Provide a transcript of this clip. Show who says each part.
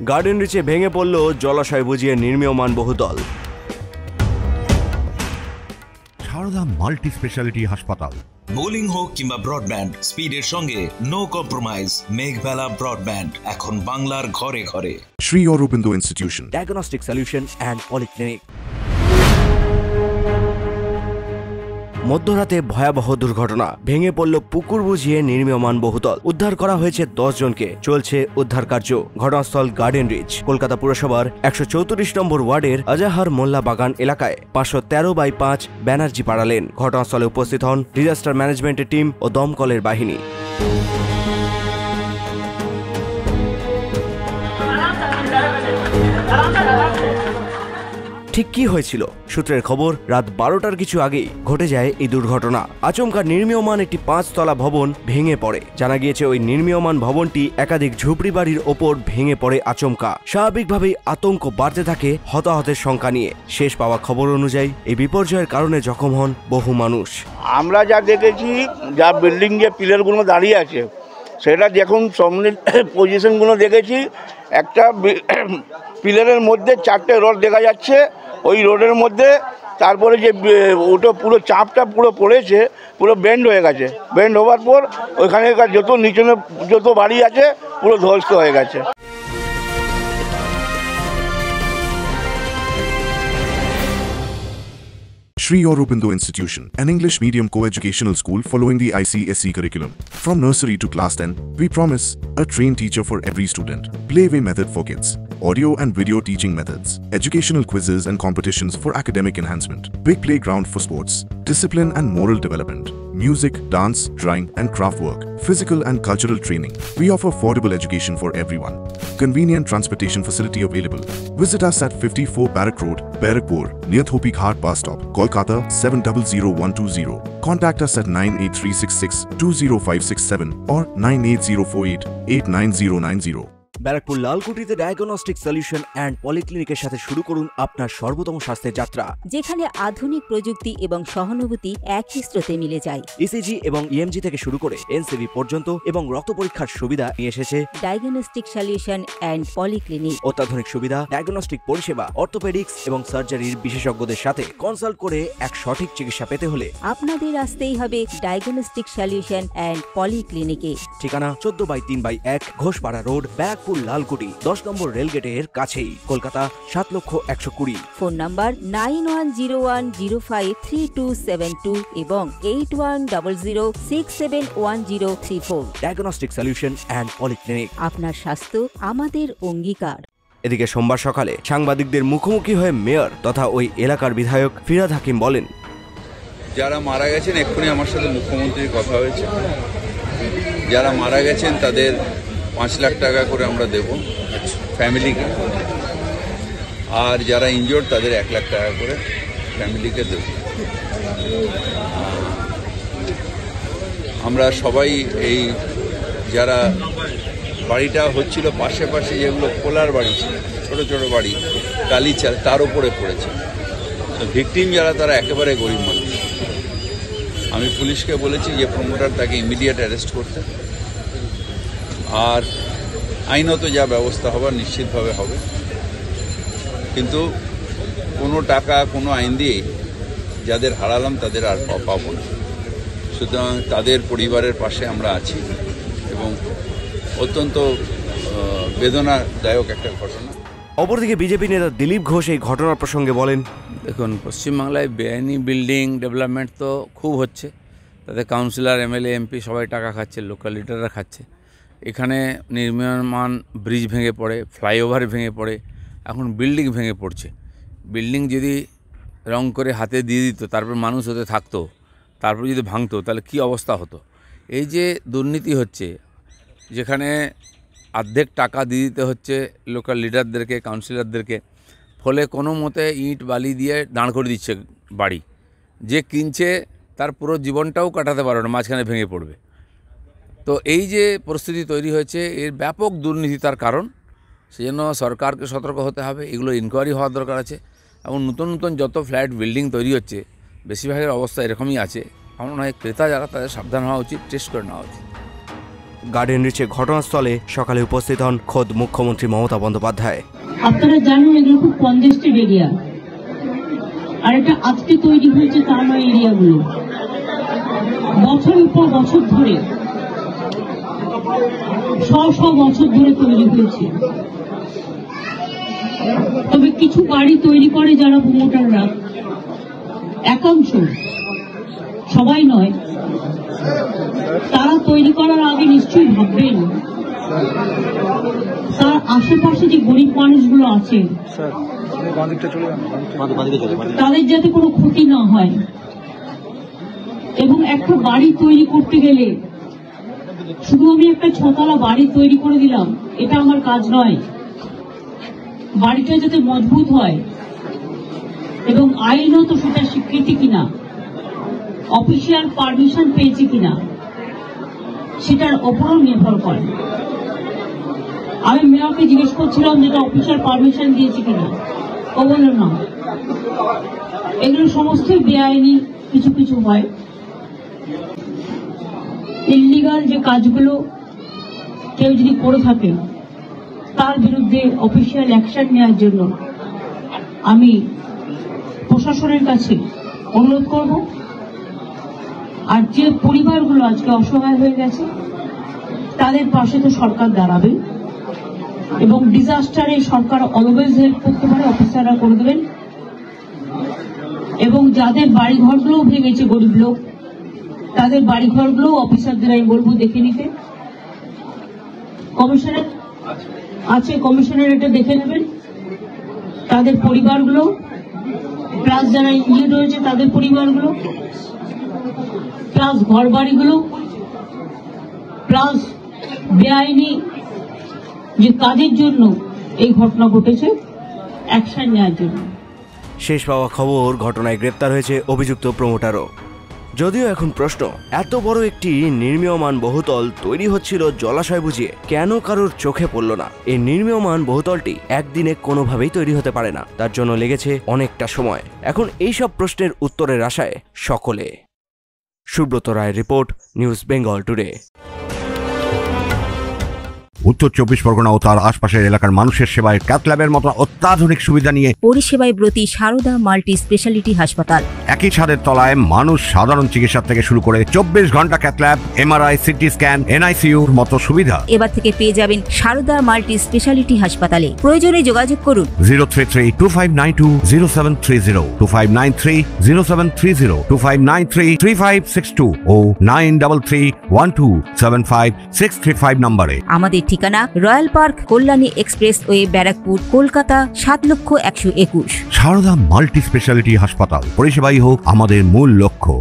Speaker 1: Garden রিচে ভেঙে পড়ল জলাশয় বুঝিয়ে নির্মীয়মান বহুতল।
Speaker 2: সারদা মাল্টি স্পেশালিটি হাসপাতাল।
Speaker 3: বোলিং হোক কিংবা ব্রডব্যান্ড, স্পিডের সঙ্গে নো কম্প্রোমাইজ। মেঘবেলা ব্রডব্যান্ড এখন বাংলার ঘরে ঘরে।
Speaker 2: Shri Aurobindo institution,
Speaker 1: diagnostic solution and polyclinic. মধ্যরাতে ভয়াবহ দুর্ঘটনা, ভেঙে পড়ল পুকুর বুঝিয়ে নির্মীয়মান বহুতল। উদ্ধার করা হয়েছে 10 জনকে, চলছে উদ্ধার কার্য। ঘটনাস্থল গার্ডেন রিচ, কলকাতা পুরসভার 134 নম্বর ওয়ার্ডের আজাহার মোল্লা বাগান এলাকায় 513/5 ব্যানার্জি পাড়া লেন। ঘটনাস্থলে উপস্থিত হন ডিজাস্টার ম্যানেজমেন্টের টিম ও দমকলের বাহিনী। ঠিক কি হয়েছিল? সূত্রের খবর, রাত 12টার কিছু আগেই ঘটে যায় এই দুর্ঘটনা। আচমকা নির্মীয়মান একটি 5 তলা ভবন ভেঙে পড়ে। জানা গিয়েছে ওই নির্মীয়মান ভবনটি একাধিক ঝুপড়ি বাড়ির ওপর ভেঙে পড়ে আচমকা। স্বাভাবিকভাবেই আতঙ্ক বাড়তে থাকে হতাহতের সংখ্যা নিয়ে। শেষ পাওয়া খবর অনুযায়ী এই বিপর্যয়ের কারণে জখম হন বহু মানুষ।
Speaker 4: আমরা যা দেখেছি, যা বিল্ডিং যে পিলারগুলো দাঁড়িয়ে আছে সেটা দেখুন, সামনে পজিশনগুলো দেখেছি, একটা পিলারের মধ্যে 4টে রড দেখা যাচ্ছে। ওই রোডের মধ্যে তারপরে যে ওটা পুরো চাপটা পুরো পড়েছে, পুরো বেন্ড হয়ে গেছে। বেন্ড হওয়ার পর ওইখানকার যত নিচে যত বাড়ি আছে পুরো ধ্বস্ত হয়ে গেছে।
Speaker 2: Shri Aurobindo Institution, an English medium co-educational school following the ICSE curriculum. From nursery to class 10, we promise a trained teacher for every student. Playway method for kids. Audio and video teaching methods. Educational quizzes and competitions for academic enhancement. Big playground for sports. Discipline and moral development. Music, dance, drawing and craft work. Physical and cultural training. We offer affordable education for everyone. Convenient transportation facility available. Visit us at 54 Barrack Road, Barrackpur, near Thopi Ghat bus stop, Kolkata 700120. Contact us at 98366 20567 or 98048 89090.
Speaker 1: Barrackpore লালকুটিতে diagnostic solution and পলিক্লিনিকের সাথে শুরু করুন আপনার সর্বোত্তম স্বাস্থ্যের যাত্রা,
Speaker 5: যেখানে আধুনিক প্রযুক্তি এবং সহানুভূতি একই স্রোতে মিলে যায়।
Speaker 1: ইসিজি এবং ইএমজি থেকে শুরু করে এনসিবি পর্যন্ত এবং রক্ত পরীক্ষার সুবিধা নিয়ে এসেছে
Speaker 5: ডায়াগনস্টিক সলিউশন অ্যান্ড পলিক্লিনিক।
Speaker 1: অত্যাধুনিক সুবিধা, ডায়াগনস্টিক পরিষেবা, অর্থোপেডিক্স এবং সার্জারির বিশেষজ্ঞদের সাথে কনসাল্ট করে এক সঠিক চিকিৎসা পেতে হলে
Speaker 5: আপনাদের আসতেই হবে ডায়াগনস্টিক সলিউশন অ্যান্ড পলিক্লিনিকে।
Speaker 1: ঠিকানা 14/3/1 ঘোষপাড়া রোড, ব্যারাকপুর লালকুটি, 10 নম্বর রেলগেটের কাছেই, কলকাতা 7,120,000।
Speaker 5: ফোন নাম্বার 9101053272 এবং 8100671034।
Speaker 1: Diagnostic solution and polyclinic.
Speaker 5: আপনার স্বাস্থ্য আমাদের অঙ্গীকার।
Speaker 1: এদিকে সোমবার সকালে সাংবাদিকদের মুখোমুখি হয়ে মেয়র তথা ওই এলাকার বিধায়ক ফিরহাদ হাকিম বলেন,
Speaker 6: যারা মারা গেছেন, এক্ষুনি আমার সাথে মুখ্যমন্ত্রীর কথা হয়েছে, যারা মারা গেছেন তাদের 5 লাখ টাকা করে আমরা দেব ফ্যামিলিকে, আর যারা ইনজোর্ড তাদের 1 লাখ টাকা করে ফ্যামিলিকে দেব। আমরা সবাই এই যারা বাড়িটা হচ্ছিল পাশে পাশে যেগুলো খোলার বাড়ি ছিল, ছোটো ছোটো বাড়ি, টালি চাল, তার উপরে পড়েছে। তো ভিকটিম যারা, তারা একেবারে গরিব মানুষ। আমি পুলিশকে বলেছি যে প্রমোটার তাকে ইমিডিয়েট অ্যারেস্ট করতে, আর আইনত যা ব্যবস্থা হবার নিশ্চিতভাবে হবে। কিন্তু কোনো টাকা, কোনো আইন দিয়ে যাদের হারালাম তাদের আর পাবো না। সুতরাং তাদের পরিবারের পাশে আমরা আছি এবং অত্যন্ত বেদনাদায়ক একটা ঘটনা।
Speaker 1: অপরদিকে বিজেপি নেতা দিলীপ ঘোষ এই ঘটনার প্রসঙ্গে বলেন,
Speaker 7: দেখুন, পশ্চিমবাংলায় বেআইনি বিল্ডিং ডেভেলপমেন্ট তো খুব হচ্ছে, তাতে কাউন্সিলর, এমএলএ, এমপি সবাই টাকা খাচ্ছে, লোকাল লিডাররা খাচ্ছে। এখানে নির্মীয়মান ব্রিজ ভেঙে পড়ে, ফ্লাইওভার ভেঙে পড়ে, এখন বিল্ডিং ভেঙে পড়ছে। বিল্ডিং যদি রং করে হাতে দিয়ে দিত, তারপর মানুষ ওতে থাকতো, তারপর যদি ভাঙতো, তাহলে কি অবস্থা হতো। এই যে দুর্নীতি হচ্ছে, যেখানে অর্ধেক টাকা দিয়ে দিতে হচ্ছে লোকাল লিডারদেরকে, কাউন্সিলরদেরকে, ফলে কোনো মতে ইট বালি দিয়ে দাঁড় করে দিচ্ছে বাড়ি। যে কিনছে তার পুরো জীবনটাও কাটাতে পারবে না, মাঝখানে ভেঙে পড়বে। তো এই যে পরিস্থিতি তৈরি হয়েছে, এর ব্যাপক দুর্নীতি তার কারণ। সেজন্য সরকারকে সতর্ক হতে হবে, এগুলো ইনকোয়ারি হওয়ার দরকার আছে। এবং নতুন নতুন যত ফ্ল্যাট বিল্ডিং তৈরি হচ্ছে, বেশিরভাগের অবস্থা এরকমই আছে। আমার মনে হয় ক্রেতা যারা, তাদের সাবধান হওয়া উচিত, টেস্ট করে নেওয়া উচিত।
Speaker 1: গার্ডেন রিচে ঘটনাস্থলে সকালে উপস্থিত হন খোদ মুখ্যমন্ত্রী মমতা বন্দ্যোপাধ্যায়।
Speaker 8: আপনারা জানেন এগুলো খুব কনজেস্টেড এরিয়া, আর এটা আজকে তৈরি হয়েছে তা নয়। এরিয়াগুলো বছরের পর বছর ধরে, শ বছর ধরে তৈরি হয়েছে। তবে কিছু বাড়ি তৈরি করে যারা প্রমোটাররা, একাংশ, সবাই নয়, তারা তৈরি করার আগে নিশ্চয়ই ভাববেন তার আশেপাশে যে গরিব মানুষগুলো আছে তাদের যাতে কোনো ক্ষতি না হয়। এবং একটা বাড়ি তৈরি করতে গেলে শুধু আমি একটা 6 তলা বাড়ি তৈরি করে দিলাম, এটা আমার কাজ নয়। বাড়িটা যাতে মজবুত হয় এবং আইনত সেটা স্বীকৃতি কিনা, অফিসিয়াল পারমিশন পেয়েছে কিনা, সেটার ওপরও নির্ভর করে। আমি মেয়রকে জিজ্ঞেস করছিলাম যেটা অফিসিয়াল পারমিশন দিয়েছে কিনা, ও বলল না। এগুলো সমস্ত বেআইনি কিছু কিছু হয়। ইল্লিগাল যে কাজগুলো কেউ যদি করে থাকে তার বিরুদ্ধে অফিসিয়াল অ্যাকশন নেওয়ার জন্য আমি প্রশাসনের কাছে অনুরোধ করব। আর যে পরিবারগুলো আজকে অসহায় হয়ে গেছে তাদের পাশে তো সরকার দাঁড়াবে, এবং ডিজাস্টারে সরকার অলওয়েজ হেল্প করতে পারে, অফিসাররা করে দেবেন। এবং যাদের বাড়িঘরগুলো ভেঙেছে গরিব লোক, তাদের বাড়িঘরগুলো অফিসারদের আমি বলবো দেখে নিতে। কমিশনার আছে, কমিশনার এটা দেখে নেবেন। তাদের পরিবারগুলো, প্লাস যারা ইনজিউর্ড হয়েছে তাদের পরিবারগুলো, প্লাস ঘর বাড়িগুলো, প্লাস বেআইনি যে কাজের জন্য এই ঘটনা ঘটেছে অ্যাকশন নেওয়ার জন্য।
Speaker 1: শেষ পাওয়া খবর, ঘটনায় গ্রেপ্তার হয়েছে অভিযুক্ত প্রমোটারও। যদিও এখন প্রশ্ন, এত বড় একটি নির্মীয়মান বহুতল তৈরি হচ্ছিল জলাশয় বুঝিয়ে, কেন কারোর চোখে পড়ল না? এই নির্মীয়মান বহুতলটি একদিনে কোনোভাবেই তৈরি হতে পারে না, তার জন্য লেগেছে অনেকটা সময়। এখন এইসব প্রশ্নের উত্তরের আশায় সকলে। সুব্রত রায়ের রিপোর্ট, নিউজ বেঙ্গল টুডে।
Speaker 9: উত্তর 24 পরগনা ও তার আশপাশের এলাকার মানুষের সেবায় ক্যাথ ল্যাবের মতো অত্যাধুনিক সুবিধা নিয়ে
Speaker 5: পরিষেবায় ব্রতী সারদা মাল্টি স্পেশালিটি হাসপাতাল।
Speaker 9: একই ছাদের তলায় মানুষ সাধারণ চিকিৎসা থেকে শুরু করে 24 ঘন্টা cath lab, MRI, CT scan, এনআইসিইউর মতো সুবিধা
Speaker 5: এবার থেকে পেয়ে যাবেন সারদা মাল্টি স্পেশালিটি হাসপাতালে। প্রয়োজনে যোগাযোগ করুন
Speaker 9: 033-2592-0730, 2593-0730, 2593-3562 ও 9331275635 নম্বরে।
Speaker 5: আমাদের ঠিকানা royal park, Kalyani expressway, Barrackpore, Kolkata 7,01,21।
Speaker 9: Sarada multi speciality হাসপাতাল, পরিষেবাই হোক আমাদের মূল লক্ষ্য।